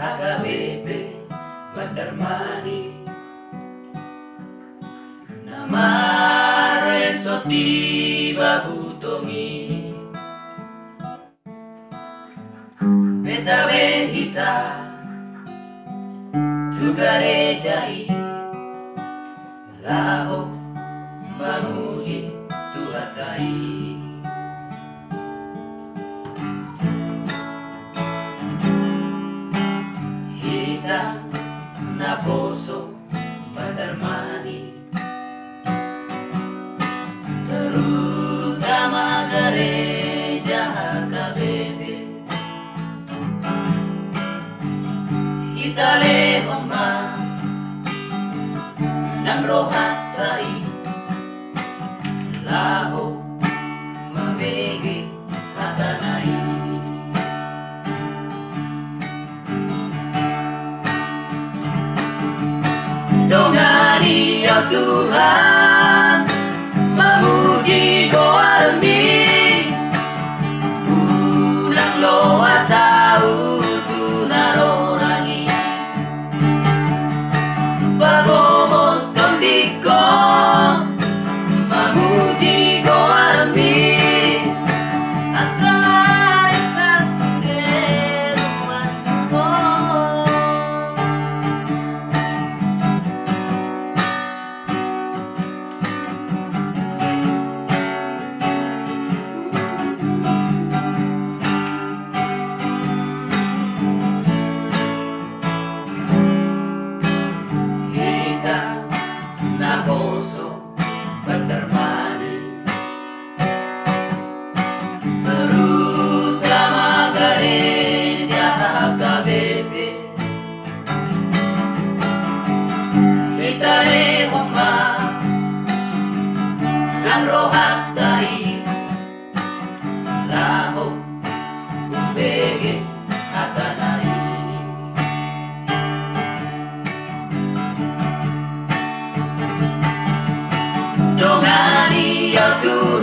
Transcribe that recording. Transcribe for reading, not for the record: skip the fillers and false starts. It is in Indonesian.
HKBP Bandar Mani nama resoti babutongi beta behita tugare jai laho mamuji tuhatai hita na poso Bandar Mani terutama gereja HKBP hita lehoma nang rohatai laho mabege katanai dongani ya Tuhan memuji goarmi pulang loa sautu narorani bagomos tembiko memuji goarmi asal kasungero masmo na poso Bandar Mani terutama gereja HKBP kita lehoma nang rohatai laho kumbege hatanai dongani ya Tuhan